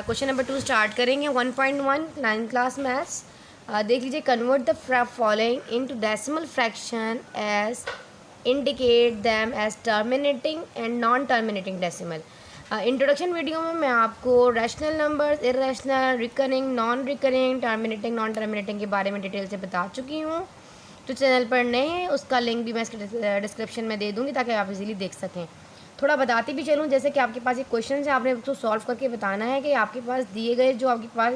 Question number 2 start करेंगे। 1.1 9th class maths. देख लीजिए, convert the following into decimal fraction as indicate them as terminating and non terminating decimal. Introduction video में मैं आपको rational numbers, irrational, recurring, non recurring, terminating, non terminating के बारे में detail से बता चुकी हूँ। जो चैनल पर नए हैं उसका लिंक भी मैं इसके डिस्क्रिप्शन में दे दूँगी ताकि आप इजीली देख सकें। थोड़ा बताती भी चलूँ, जैसे कि आपके पास एक क्वेश्चन है, आपने उसको सॉल्व करके बताना है कि आपके पास दिए गए जो आपके पास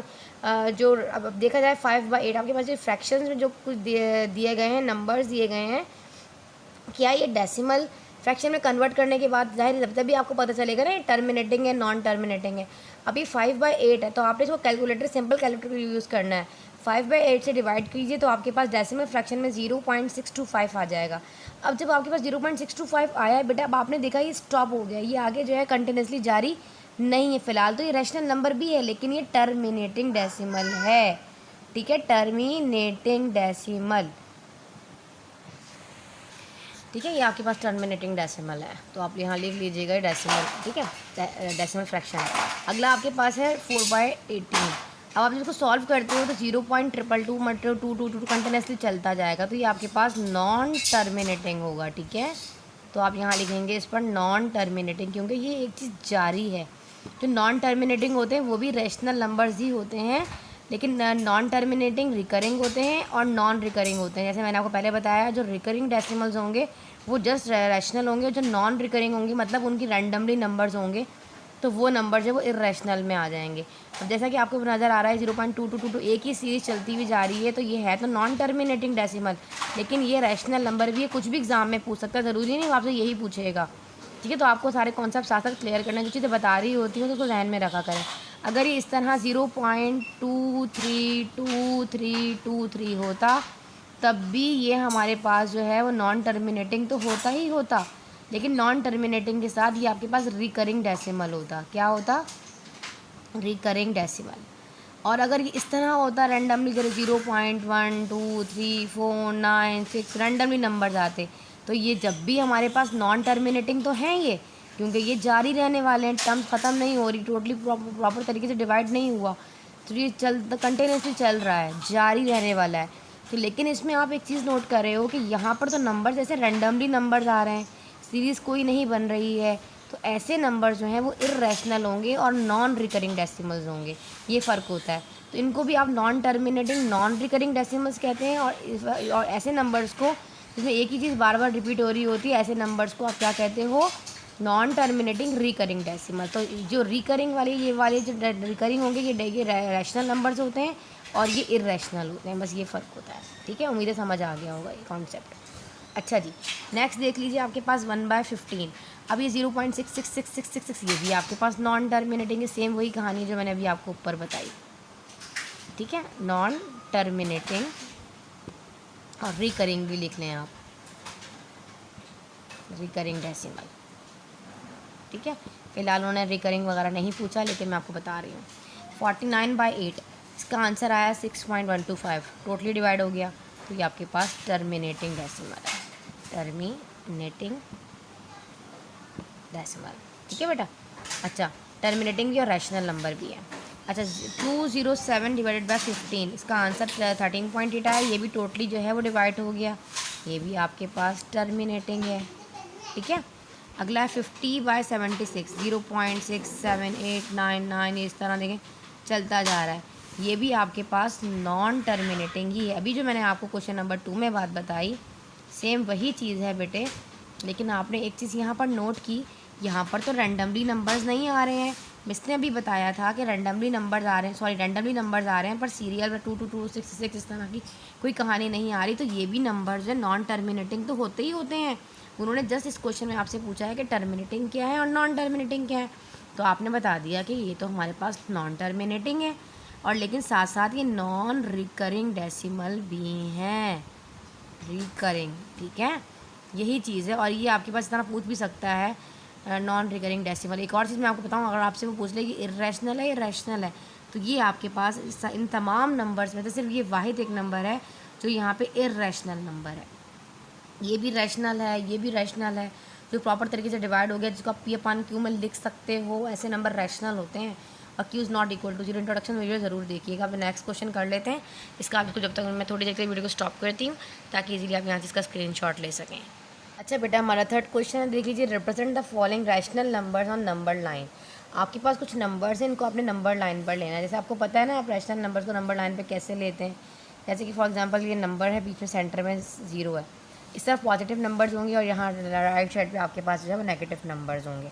जो अब देखा जाए 5/8 आपके पास जो फ्रैक्शंस में जो कुछ दिए गए हैं, नंबर्स दिए गए हैं, क्या ये डेसिमल फ्रैक्शन में कन्वर्ट करने के बाद जाहिर तभी आपको पता चलेगा ना ये टर्मिनेटिंग है नॉन टर्मिनेटिंग है। अभी 5/8 है तो आपने इसको कैलकुलेटर सिंपल कैलकुलेटर यूज़ करना है। 5/8 से डिवाइड कीजिए तो आपके पास डेसिमल फ्रैक्शन में 0.625 आ जाएगा। अब जब आपके पास 0.625 आया है बेटा, अब आपने देखा ये स्टॉप हो गया, ये आगे जो है कंटिन्यूसली जारी नहीं है फिलहाल। तो ये रैशनल नंबर भी है लेकिन ये टर्मिनेटिंग डेसिमल है। ठीक है, टर्मिनेटिंग डेसिमल। ठीक है, ये आपके पास टर्मिनेटिंग डेसिमल है तो आप यहाँ लिख लीजिएगा डेसिमल। ठीक है, डेसिमल फ्रैक्शन। अगला आपके पास है 4/18। अब आप इसको सॉल्व करते हो तो 0.222 कंटिन्यूसली चलता जाएगा तो ये आपके पास नॉन टर्मिनेटिंग होगा। ठीक है, तो आप यहाँ लिखेंगे इस पर नॉन टर्मिनेटिंग, क्योंकि ये एक चीज़ जारी है। जो नॉन टर्मिनेटिंग होते हैं वो भी रैशनल नंबर्स ही होते हैं, लेकिन नॉन टर्मिनेटिंग रिकरिंग होते हैं और नॉन रिकरिंग होते हैं। जैसे मैंने आपको पहले बताया, जो रिकरिंग डेसिमल्स होंगे वो जस्ट रैशनल होंगे, जो नॉन रिकरिंग होंगे मतलब उनकी रैंडमली नंबर्स होंगे तो वो नंबर जो वो इर्रेशनल में आ जाएंगे। अब जैसा कि आपको नज़र आ रहा है 0.2222 एक ही सीरीज़ चलती हुई जा रही है तो ये है तो नॉन टर्मिनेटिंग डेसिमल, लेकिन ये रैशनल नंबर भी है। कुछ भी एग्जाम में पूछ सकता है, ज़रूरी नहीं आपसे यही पूछेगा। ठीक है, तो आपको सारे कॉन्सेप्ट साथ साथ क्लियर करना है। जो चीज़ें बता रही होती हैं तो उसको ध्यान में रखा करें। अगर ये इस तरह 0.232323 होता तब भी ये हमारे पास जो है वो नॉन टर्मिनेटिंग तो होता ही होता, लेकिन नॉन टर्मिनेटिंग के साथ ये आपके पास रिकरिंग डेसिमल होता। क्या होता? Recurring decimal. और अगर ये इस तरह होता रैंडमली, जैसे 0.12345 रैंडमली नंबर्स आते तो ये जब भी हमारे पास नॉन टर्मिनेटिंग तो हैं ये, क्योंकि ये जारी रहने वाले हैं, टर्म्स ख़त्म नहीं हो रही, टोटली प्रॉपर तरीके से डिवाइड नहीं हुआ, तो ये कंटिन्यूसली चल रहा है, जारी रहने वाला है। तो लेकिन इसमें आप एक चीज़ नोट कर रहे हो कि यहाँ पर तो नंबर जैसे रैंडमली नंबर्स आ रहे हैं, सीरीज़ कोई नहीं बन रही है, तो ऐसे नंबर जो हैं वो इर्रेशनल होंगे और नॉन रिकरिंग डेसिमल्स होंगे। ये फ़र्क होता है। तो इनको भी आप non terminating non recurring decimals कहते हैं, और ऐसे नंबर्स को जिसमें एक ही चीज़ बार बार रिपीट हो रही होती है, ऐसे नंबर्स को आप क्या कहते हो? Non terminating recurring decimal. तो जो रिकरिंग वाले ये वाले जो रिकरिंग होंगे ये रैशनल नंबर्स होते हैं और ये इर्रेशनल होते हैं, बस ये फ़र्क होता है। ठीक है, उम्मीद है समझ आ गया होगा ये कॉन्सेप्ट। अच्छा जी, नेक्स्ट देख लीजिए आपके पास 1/15। अब ये 0.66666 ये भी आपके पास नॉन टर्मिनेटिंग है। सेम वही कहानी जो मैंने अभी आपको ऊपर बताई। ठीक है, नॉन टर्मिनेटिंग और रिकरिंग भी लिख लें आप, रिकरिंग डेसिमल। ठीक है, फिलहाल उन्होंने रिकरिंग वगैरह नहीं पूछा, लेकिन मैं आपको बता रही हूँ। 49/8 इसका आंसर आया 6.125, टोटली डिवाइड हो गया तो ये आपके पास टर्मिनेटिंग डेसिमल है, टर्मिनेटिंग डेसिमल। ठीक है बेटा। अच्छा, टर्मिनेटिंग भी और रैशनल नंबर भी है। अच्छा, 207 डिवाइडेड बाय 15 इसका आंसर 13.8 आया, ये भी टोटली जो है वो डिवाइड हो गया, ये भी आपके पास टर्मिनेटिंग है। ठीक है, अगला है 50/76 0.67899 इस तरह देखें चलता जा रहा है, ये भी आपके पास नॉन टर्मिनेटिंग ही है। अभी जो मैंने आपको क्वेश्चन नंबर 2 में बात बताई सेम वही चीज़ है बेटे, लेकिन आपने एक चीज़ यहाँ पर नोट की, यहाँ पर तो रैंडमली नंबर्स नहीं आ रहे हैं। मिसने अभी बताया था कि रैंडमली नंबर्स आ रहे हैं, रैंडमली नंबर्स आ रहे हैं पर सीरियल में 22266 इस तरह की कोई कहानी नहीं आ रही, तो ये भी नंबर्स जो नॉन टर्मिनेटिंग तो होते ही होते हैं। उन्होंने जस्ट इस क्वेश्चन में आपसे पूछा है कि टर्मिनेटिंग क्या है और नॉन टर्मिनेटिंग क्या है, तो आपने बता दिया कि ये तो हमारे पास नॉन टर्मिनेटिंग है, और लेकिन साथ साथ ये नॉन रिकरिंग डेसिमल भी हैं, रिकरिंग। ठीक है, यही चीज़ है, और ये आपके पास इस तरह पूछ भी सकता है नॉन रिकरिंग डेसिमल। एक और चीज़ मैं आपको बताऊँ, अगर आपसे वो पूछ ले कि इर्रेशनल है या रैशनल है, तो ये आपके पास इन तमाम नंबर्स में तो सिर्फ ये वाहिद एक नंबर है जो यहाँ पे इर्रेशनल नंबर है। ये भी रैशनल है, ये भी रैशनल है, जो प्रॉपर तरीके से डिवाइड हो गया, जिसको आप P/Q में लिख सकते हो, ऐसे नंबर रैशनल होते हैं। और Q is not equal to 0। Introduction video ज़रूर देखिएगा। अब नेक्स्ट क्वेश्चन कर लेते हैं इसका। आप इसको जब तक मैं थोड़ी देर के वीडियो को स्टॉप करती हूँ ताकि इजीली आप यहाँ से इसका स्क्रीनशॉट ले सकें। अच्छा बेटा, हमारा थर्ड क्वेश्चन है, देख लीजिए। Represent the following rational numbers on number line. आपके पास कुछ नंबर्स हैं, इनको आपने नंबर लाइन पर लेना है। जैसे आपको पता है ना, आप रैशनल नंबर्स को नंबर लाइन पे कैसे लेते हैं। जैसे कि फॉर एग्जांपल ये नंबर है, बीच में सेंटर में 0 है, इस तरफ पॉजिटिव नंबर्स होंगे और यहाँ राइट साइड पे आपके पास जो है वो नेगेटिव नंबर्स होंगे।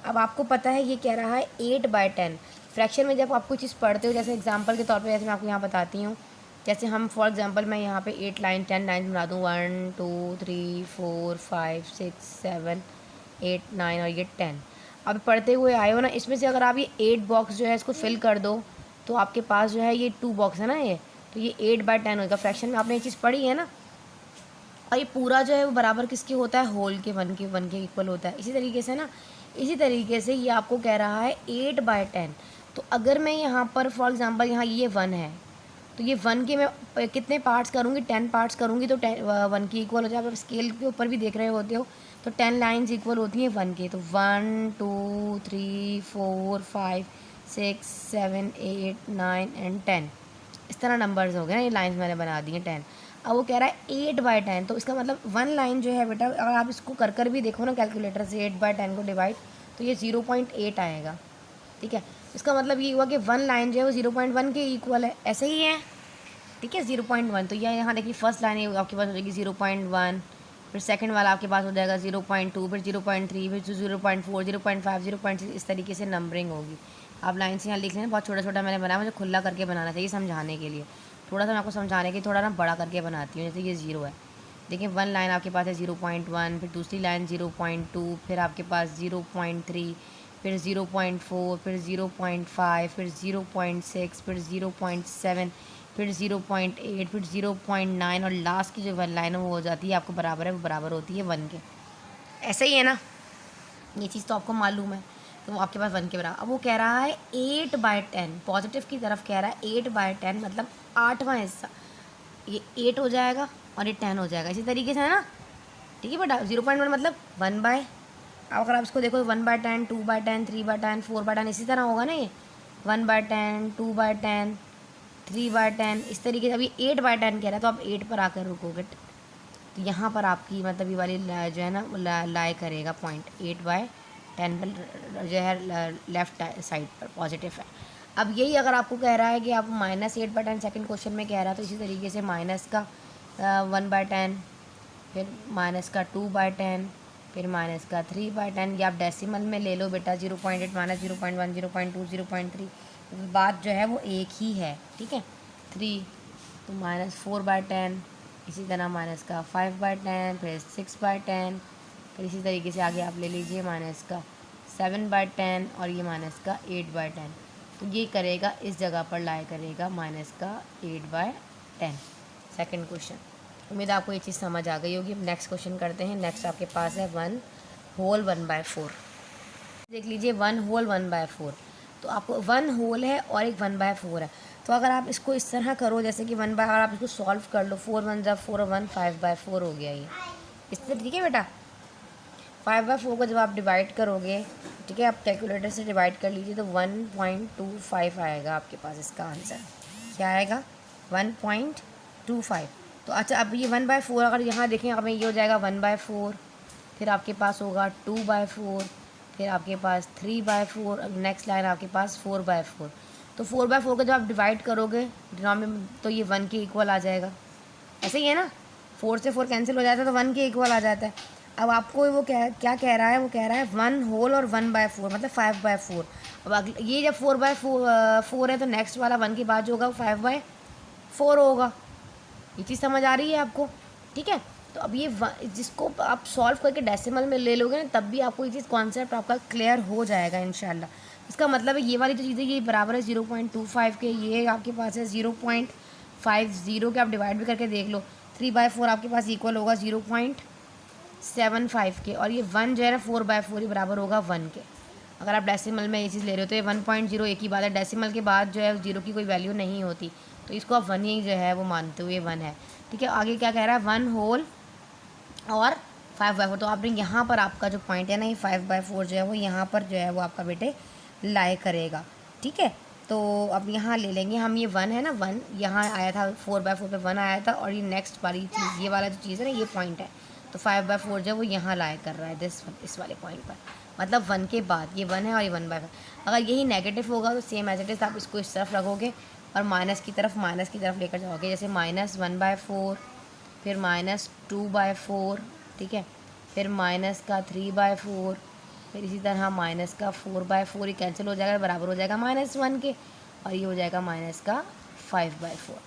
अब आपको पता है ये कह रहा है 8/10 फ्रैक्शन में। जब आप कोई चीज़ पढ़ते हो, जैसे एग्जांपल के तौर पे, जैसे मैं आपको यहाँ बताती हूँ, जैसे हम फॉर एग्जांपल मैं यहाँ पे 8 लाइन 10 लाइन बना दूँ, 1 2 3 4 5 6 7 8 9 और ये 10। अब पढ़ते हुए आए हो ना, इसमें से अगर आप ये 8 बॉक्स जो है इसको फिल कर दो तो आपके पास जो है ये 2 बॉक्स है ना, ये तो ये 8/10 होगा। फ्रैक्शन में आपने ये चीज़ पढ़ी है ना। और ये पूरा जो है वो बराबर किसके होता है, होल के 1 के इक्वल होता है। इसी तरीके से ना, इसी तरीके से ये आपको कह रहा है 8/10। तो अगर मैं यहाँ पर फॉर एग्जांपल यहाँ ये 1 है, तो ये 1 के मैं कितने पार्ट्स करूँगी, 10 पार्ट्स करूँगी तो 1 की इक्वल हो जाए। आप स्केल के ऊपर भी देख रहे होते हो तो 10 लाइन्स इक्वल होती हैं 1 के। तो 1 2 3 4 5 6 7 8 9 एंड 10, इस तरह नंबर्स हो गए ना, ये लाइन्स मैंने बना दी हैं 10। अब वो कह रहा है 8/10, तो इसका मतलब 1 लाइन जो है बेटा, अगर आप इसको कर भी देखो ना कैलकुलेटर से 8/10 को डिवाइड, तो ये 0.8 आएगा। ठीक है, इसका मतलब ये हुआ कि 1 लाइन जो है वो 0.1 के इक्वल है। ऐसे ही है, ठीक है, 0.1। तो यह यहाँ देखिए फर्स्ट लाइन आपके पास हो जाएगी 0.1, फिर सेकंड वाला आपके पास हो जाएगा 0.2, फिर 0.3, फिर 0.4, 0.5, 0.6, इस तरीके से नंबरिंग होगी। आप लाइन से यहाँ लिख लेना। बहुत छोटा छोटा मैंने बनाया, मुझे खुला करके बनाना चाहिए समझाने के लिए। थोड़ा सा मैं आपको समझाने के थोड़ा ना बड़ा करके बनाती हूँ। जैसे ये 0 है, देखिए 1 लाइन आपके पास है 0.1, फिर दूसरी लाइन 0.2, फिर आपके पास 0.3, फिर 0.4, फिर 0.5, फिर 0.6, फिर 0.7, फिर 0.8, फिर 0.9 और लास्ट की जो 1 लाइन है वो हो जाती है आपको बराबर है, वो बराबर होती है 1 के। ऐसे ही है ना, ये चीज़ तो आपको मालूम है। तो वो आपके पास 1 के बराबर। अब वो कह रहा है 8/10, पॉजिटिव की तरफ कह रहा है 8/10 मतलब 8वां हिस्सा, ये 8 हो जाएगा और ये 10 हो जाएगा। इसी तरीके से है ना, ठीक है बेटा। 0.1 मतलब 1 बाय, अब अगर आप इसको देखो 1/10, 2/10, 3/10, 4/10, इसी तरह होगा ना, ये 1/10, 2/10, 3/10, इस तरीके से। अभी 8/10 कह रहा है तो आप 8 पर आकर रुकोगे, तो यहाँ पर आपकी मतलब ये वाली जो है ना लाई करेगा पॉइंट 8/10 पर जो है लेफ्ट साइड पर पॉजिटिव है। अब यही अगर आपको कह रहा है कि आप -8/10 सेकंड क्वेश्चन में कह रहा है, तो इसी तरीके से माइनस का 1/10, फिर माइनस का 2/10, फिर माइनस का 3/10। ये आप डेसिमल में ले लो बेटा, 0.8 माइनस 0.1, 0.2, 0.3, बात जो है वो एक ही है, ठीक है। 3 तो -4/10, इसी तरह माइनस का 5/10, फिर 6/10, फिर इसी तरीके से आगे आप ले लीजिए माइनस का 7/10 और ये माइनस का 8/10। तो ये करेगा, इस जगह पर लाया करेगा माइनस का 8/10 सेकंड क्वेश्चन। उम्मीद आपको ये चीज़ समझ आ गई होगी। नेक्स्ट क्वेश्चन करते हैं। नेक्स्ट आपके पास है 1 होल 1/4। देख लीजिए 1 होल 1/4, तो आपको 1 होल है और एक 1/4 है। तो अगर आप इसको इस तरह करो, जैसे कि 1 बाय, अगर आप इसको सॉल्व कर लो, 4 1 जा 4 1, 5/4 हो गया ये, इस तरह, ठीक है बेटा। 5/4 को जब आप डिवाइड करोगे, ठीक है, आप कैलकुलेटर से डिवाइड कर लीजिए, तो 1.25 आएगा आपके पास इसका आंसर। क्या आएगा? 1.25। तो अच्छा, अब ये 1/4 अगर यहाँ देखें, अब ये हो जाएगा 1/4, फिर आपके पास होगा 2/4, फिर आपके पास 3/4, नेक्स्ट लाइन आपके पास 4/4। तो 4/4 को जब आप डिवाइड करोगे डिनोमिनेटर, तो ये 1 के इक्वल आ जाएगा। ऐसे ही है ना, 4 से 4 कैंसिल हो जाता है तो 1 के इक्वल आ जाता है। अब आपको वो क्या कह रहा है, वो कह रहा है 1 होल और 1/4 मतलब 5/4। अब ये जब 4/4 है तो नेक्स्ट वाला 1 के बाद जो होगा वो 5/4 होगा। ये चीज़ समझ आ रही है आपको? ठीक है। तो अब ये जिसको आप सॉल्व करके डेसिमल में ले लोगे ना, तब भी आपको ये चीज़ कॉन्सेप्ट आपका क्लियर हो जाएगा इंशाल्लाह। इसका मतलब है ये वाली जो चीज़ें ये बराबर है 0.25 के, ये आपके पास है 0.50 के, आप डिवाइड भी करके देख लो। 3/4 आपके पास इक्वल होगा 0.75 के, और ये 1 जो है ना 4/4 ही बराबर होगा 1 के। अगर आप डेसिमल में ये चीज़ ले रहे हो तो ये 1.0 एक ही बात है। डेसिमल के बाद जो है 0 की कोई वैल्यू नहीं होती, तो इसको आप 1 ही जो है वो मानते हुए 1 है। ठीक है, आगे क्या कह रहा है, 1 होल और 5/4। तो आपने यहाँ पर आपका जो पॉइंट है ना, ये 5/4 जो है वो यहाँ पर जो है वो आपका बेटे लाई करेगा। ठीक है। तो अब यहाँ ले लेंगे हम, ये 1 है ना, 1 यहाँ आया था, 4/4 पे 1 आया था, और ये नेक्स्ट वाली चीज़, ये वाला जो चीज़ है ना, ये पॉइंट है, तो 5/4 जो वो यहाँ लाया कर रहा है इस वाले पॉइंट पर, मतलब 1 के बाद ये 1 है और ये 1/5। अगर यही नेगेटिव होगा तो सेम एज इट इज़ आप इसको इस तरफ रखोगे और माइनस की तरफ लेकर जाओगे, जैसे -1/4, फिर -2/4, ठीक है, फिर माइनस का 3/4, फिर इसी तरह माइनस का 4/4, ये कैंसिल हो जाएगा, बराबर हो जाएगा -1 के, और ये हो जाएगा माइनस का 5/4।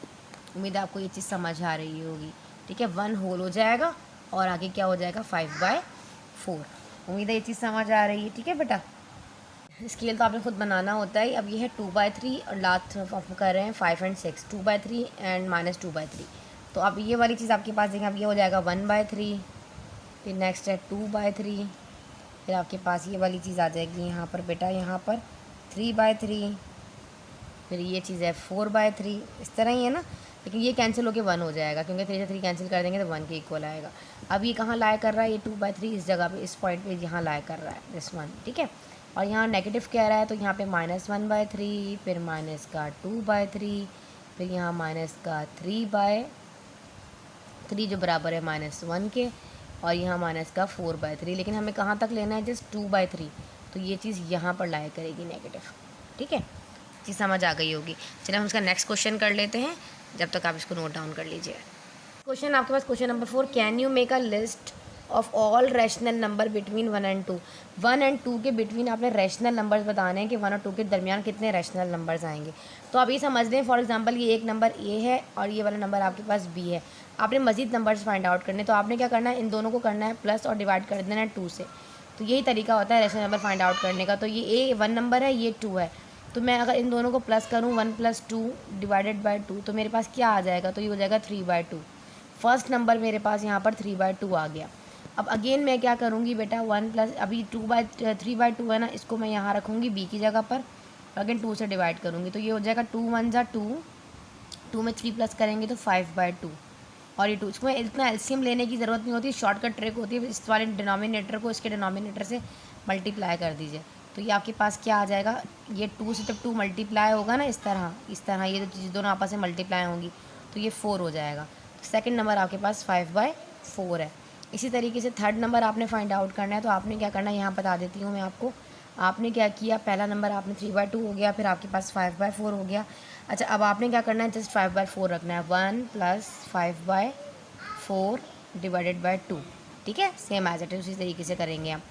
उम्मीद है आपको ये चीज़ समझ आ रही होगी, ठीक है। 1 होल हो जाएगा और आगे क्या हो जाएगा 5/4। उम्मीद है ये चीज़ समझ आ रही है, ठीक है बेटा। स्केल तो आपने खुद बनाना होता है। अब ये है 2/3 और लास्ट आप कर रहे हैं 5 और 6, 2/3 एंड -2/3। तो अब ये वाली चीज़ आपके पास देखें, अब ये हो जाएगा 1/3, फिर नेक्स्ट है 2/3, फिर आपके पास ये वाली चीज़ आ जाएगी यहाँ पर बेटा, यहाँ पर 3/3, फिर ये चीज़ है 4/3, इस तरह ही है ना, लेकिन ये कैंसिल होकर 1 हो जाएगा, क्योंकि 3 से 3 कैंसिल कर देंगे तो 1 के इक्वल आएगा। अब ये कहाँ लाया कर रहा है, ये 2/3 इस जगह पे, इस पॉइंट पे यहाँ लाया कर रहा है, दिस 1, ठीक है। और यहाँ नेगेटिव कह रहा है तो यहाँ पे -1/3, फिर माइनस का 2/3, फिर यहाँ माइनस का 3/3 जो बराबर है -1 के, और यहाँ माइनस का 4/3, लेकिन हमें कहाँ तक लेना है, जस्ट 2/3, तो ये चीज़ यहाँ पर लाया करेगी नेगेटिव, ठीक है। चीज़ समझ आ गई होगी। चलिए हम उसका नेक्स्ट क्वेश्चन कर लेते हैं, जब तक आप इसको नोट डाउन कर लीजिए। क्वेश्चन आपके पास question number 4, can you make a list of all rational number between 1 and 2। 1 and 2 के बिटवीन आपने रैशनल नंबर्स बताने हैं कि 1 और 2 के दरमियान कितने रैशनल नंबर्स आएंगे। तो आप ये समझ लें, फॉर एग्जांपल ये एक नंबर ए है और ये वाला नंबर आपके पास बी है, आपने मजीद नंबर्स फाइंड आउट करने, तो आपने क्या करना है, इन दोनों को करना है प्लस और डिवाइड कर देना है 2 से। तो यही तरीका होता है रैशनल नंबर फाइंड आउट करने का। तो ये ए 1 नंबर है, ये 2 है, तो मैं अगर इन दोनों को प्लस करूँ 1 + 2 डिवाइडेड बाई 2, तो मेरे पास क्या आ जाएगा, तो ये हो जाएगा 3/2। फर्स्ट नंबर मेरे पास यहाँ पर 3/2 आ गया। अब अगेन मैं क्या करूँगी बेटा, 1 प्लस अभी 3/2 है ना, इसको मैं यहाँ रखूँगी बी की जगह पर, अगेन 2 से डिवाइड करूँगी, तो ये हो जाएगा 2 × 1 = 2, 2 में 3 प्लस करेंगे तो 5/2, और ये 2, इसको इतना एलसीएम लेने की ज़रूरत नहीं होती, शॉर्टकट ट्रिक होती है, इस वाले डिनोमिनेटर को इसके डिनोमिनेटर से मल्टीप्लाई कर दीजिए, तो ये आपके पास क्या आ जाएगा, ये 2 से जब 2 मल्टीप्लाई होगा ना, इस तरह ये चीज़ दोनों आपस में मल्टीप्लाई होंगी, तो ये 4 हो जाएगा। सेकंड नंबर आपके पास 5/4 है। इसी तरीके से थर्ड नंबर आपने फाइंड आउट करना है, तो आपने क्या करना है, यहाँ बता देती हूँ मैं आपको। आपने क्या किया, पहला नंबर आपने 3/2 हो गया, फिर आपके पास 5/4 हो गया। अच्छा, अब आपने क्या करना है, जस्ट 5/4 रखना है, 1 + 5/4 डिवाइडेड बाई 2, ठीक है, सेम एज इट इज उसी तरीके से करेंगे आप।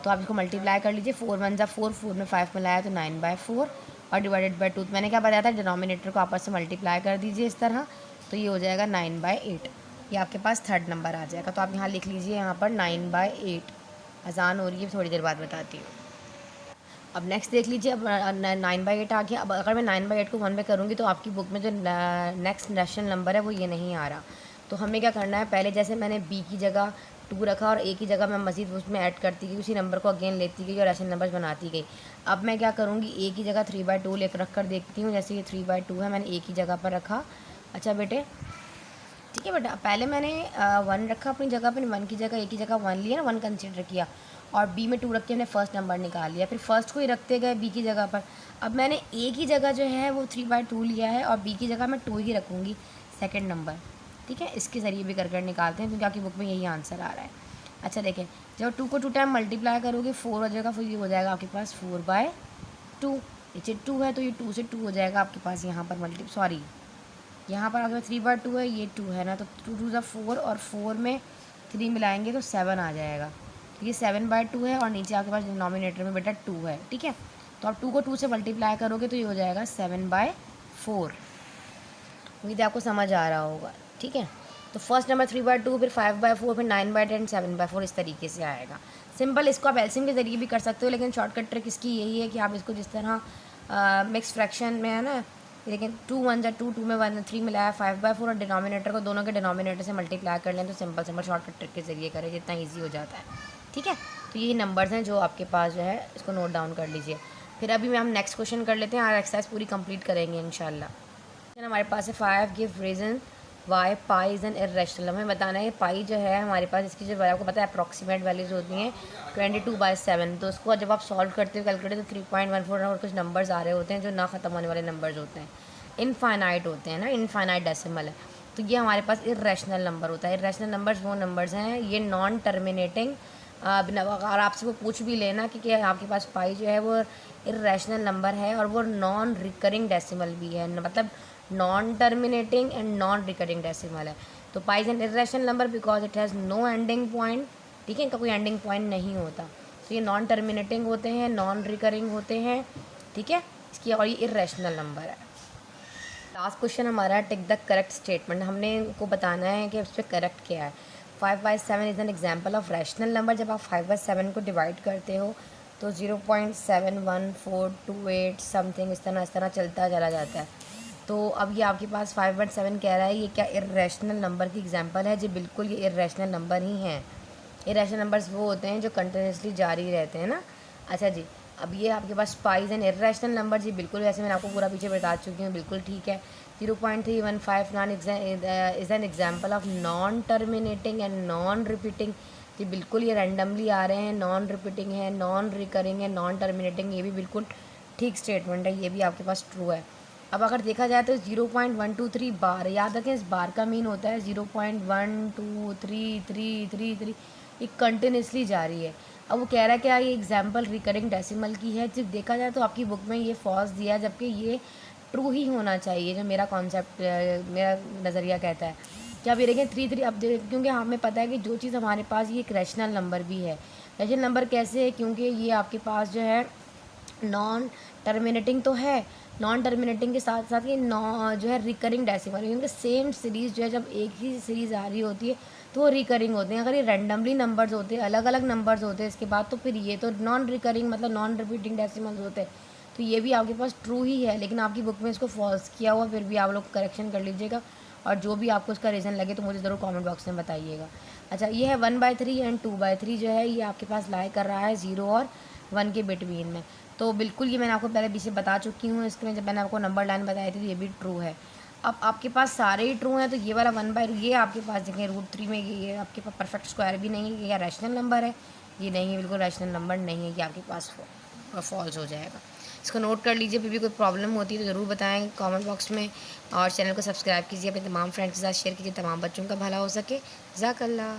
तो आप इसको मल्टीप्लाई कर लीजिए, 4 × 1 = 4, 4 में 5 मिलाया तो 9/4, और डिवाइडेड बाई 2, तो मैंने क्या बताया था, डिनोमिनेटर को आपस से मल्टीप्लाई कर दीजिए इस तरह, तो ये हो जाएगा 9/8। ये आपके पास थर्ड नंबर आ जाएगा। तो आप यहाँ लिख लीजिए, यहाँ पर 9/8। अजान हो रही है, थोड़ी देर बाद बताती हूँ। अब नेक्स्ट देख लीजिए, अब 9/8 आ गया। अब अगर मैं 9/8 को 1 पे करूँगी तो आपकी बुक में जो नेक्स्ट रैशनल नंबर है वो ये नहीं आ रहा। तो हमें क्या करना है, पहले जैसे मैंने बी की जगह 2 रखा और ए की जगह मैं मज़ीद उसमें ऐड करती गई, उसी नंबर को अगेन लेती गई और रैशनल नंबर्स बनाती गई। अब मैं क्या करूँगी, ए की जगह 3/2 लेकर रख कर देखती हूँ। जैसे ये 3/2 है, मैंने ए की जगह पर रखा। अच्छा बेटे, ठीक है बेटा, पहले मैंने 1 रखा अपनी जगह पर, 1 की जगह ए की जगह 1 लिया ना, 1 कंसिडर किया, और बी में 2 रख के मैंने फर्स्ट नंबर निकाल लिया, फिर फर्स्ट को ही रखते गए बी की जगह पर। अब मैंने ए की जगह जो है वो 3/2 लिया है और बी की जगह मैं 2 ही रखूँगी सेकंड नंबर, ठीक है। इसके ज़रिए भी कर निकालते हैं, क्योंकि आपकी बुक में यही आंसर आ रहा है। अच्छा देखें, जब 2 को 2 टाइम मल्टीप्लाई करोगे 4 हो जाएगा, फिर ये हो जाएगा आपके पास 4/2। नीचे 2 है तो ये 2 से 2 हो जाएगा आपके पास, यहाँ पर सॉरी, यहाँ पर आपके पास 3/2 है, ये 2 है ना, तो 2 × 2 = 4, और 4 में 3 मिलाएंगे तो 7 आ जाएगा। तो ये 7/2 है, और नीचे आपके पास डिनोमिनेटर में बेटा 2 है, ठीक है। तो आप 2 को 2 से मल्टीप्लाई करोगे तो ये हो जाएगा 7/4। उम्मीद है आपको समझ आ रहा होगा, ठीक है। तो फर्स्ट नंबर 3/2, फिर 5/4, फिर 9/10, 7/4, इस तरीके से आएगा। सिंपल, इसको आप एलसीएम के ज़रिए भी कर सकते हो, लेकिन शॉर्टकट ट्रिक इसकी यही है कि आप इसको जिस तरह मिक्स फ्रैक्शन में है ना, लेकिन 2 × 1 = 2, 2 में 1 3 मिलाया, 5/4, और डिनोमिनेटर को दोनों के डिनोमिनेटर से मल्टीप्लाई कर लें, तो सिंपल शॉर्टकट ट्रिक के ज़रिए करें, जितना ईजी हो जाता है, ठीक है। तो यही नंबर्स हैं जो आपके पास जो है, इसको नोट डाउन कर लीजिए। फिर अभी हम नेक्स्ट क्वेश्चन कर लेते हैं और एक्सरसाइज पूरी कंप्लीट करेंगे इंशाल्लाह। हमारे पास है 5 give reason why pi is an irrational, हमें बताना है पाई जो है हमारे पास, इसकी जो आपको पता है अप्रॉक्सीमेट वैल्यूज़ होती हैं 22/7। तो उसको जब आप सॉल्व करते हो कैलकुलेट, तो 3.14 और कुछ नंबर्स आ रहे होते हैं जो ना ख़त्म होने वाले नंबर्स होते हैं, इनफाइनाइट होते हैं ना, इनफाइनाइट डेसिमल है। तो ये हमारे पास इरेशनल नंबर होता है। इरेशनल नंबर्स वो नंबर्स हैं, ये नॉन टर्मिनेटिंग, अगर आपसे वो पूछ भी लेना कि आपके पास पाई जो है वो इरेशनल नंबर है और वो नॉन रिकरिंग डेसिमल भी है, मतलब non terminating and non recurring decimal है। तो pi is an irrational number because it has no ending point, ठीक है, इनका कोई एंडिंग पॉइंट नहीं होता। तो ये नॉन टर्मिनेटिंग होते हैं, नॉन रिकरिंग होते हैं, ठीक है, इसकी, और ये इरेशनल नंबर है। लास्ट क्वेश्चन हमारा है टिक द करेक्ट स्टेटमेंट। हमने इनको बताना है कि उस पर करेक्ट क्या है। 5/7 is an example of rational number. जब आप 5/7 को डिवाइड करते हो तो 0.71428 समथिंग इस तरह चलता चला जाता है। तो अब ये आपके पास 5/7 कह रहा है, ये क्या इरेशनल नंबर की एग्जांपल है? जी बिल्कुल, ये इरेशनल नंबर ही हैं। इरेशनल नंबर्स वो होते हैं जो कंटिन्यूसली जारी रहते हैं ना। अच्छा जी, अब ये आपके पास पाइज एंड इरेशनल नंबर, जी बिल्कुल, वैसे मैंने आपको पूरा पीछे बता चुकी हूँ, बिल्कुल ठीक है। 0.315 is an example of non terminating and non repeating. जी बिल्कुल, ये रैंडमली आ रहे हैं, नॉन रिपीटिंग है, नॉन रिकरिंग है, नॉन टर्मिनेटिंग, ये भी बिल्कुल ठीक स्टेटमेंट है, ये भी आपके पास ट्रू है। अब अगर देखा जाए तो 0.123 बार, याद रखें इस बार का मीन होता है 0.1233333, ये कंटिन्यूसली जारी है। अब वो कह रहा है कि ये एग्जाम्पल रिकरिंग डेसिमल की है। जब देखा जाए तो आपकी बुक में ये फॉल्स दिया है, जबकि ये ट्रू ही होना चाहिए, जो मेरा कॉन्सेप्ट, मेरा नज़रिया कहता है। कि आप ये देखें 3 अब क्योंकि हमें पता है कि जो चीज़ हमारे पास, ये एक रैशनल नंबर भी है। रैशनल नंबर कैसे है? क्योंकि ये आपके पास जो है नॉन टर्मिनेटिंग तो है, नॉन टर्मिनेटिंग के साथ साथ ये जो है रिकरिंग डेसिमल, क्योंकि सेम सीरीज़ जो है जब एक ही सीरीज़ आ रही होती है तो वो रिकरिंग होते हैं। अगर ये रैंडमली नंबर्स होते हैं, अलग अलग नंबर्स होते हैं इसके बाद, तो फिर ये तो नॉन रिकरिंग मतलब नॉन रिपीटिंग डेसिमल्स होते हैं। तो ये भी आपके पास ट्रू ही है, लेकिन आपकी बुक में इसको फॉल्स किया हुआ, फिर भी आप लोग करेक्शन कर लीजिएगा, और जो भी आपको इसका रीज़न लगे तो मुझे ज़रूर कमेंट बॉक्स में बताइएगा। अच्छा, ये है 1/3 एंड 2/3 जो है ये आपके पास लाई कर रहा है 0 और 1 के बिटवीन में। तो बिल्कुल ये मैंने आपको पहले पीछे बता चुकी हूँ, इसमें जब मैंने आपको नंबर लाइन बताई थी तो ये भी ट्रू है। अब आपके पास सारे ही ट्रू हैं, तो ये वाला 1/, ये आपके पास देखें √3 में ये आपके पास परफेक्ट स्क्वायर भी नहीं है, ये रैशनल नंबर है, ये नहीं है, बिल्कुल रैशनल नंबर नहीं है, ये आपके पास फॉल्स हो जाएगा। इसको नोट कर लीजिए, फिर भी कोई प्रॉब्लम होती है तो ज़रूर बताएं कमेंट बॉक्स में, और चैनल को सब्सक्राइब कीजिए, अपने तमाम फ्रेंड्स के साथ शेयर कीजिए, तमाम बच्चों का भला हो सके। जज़ाकल्लाह।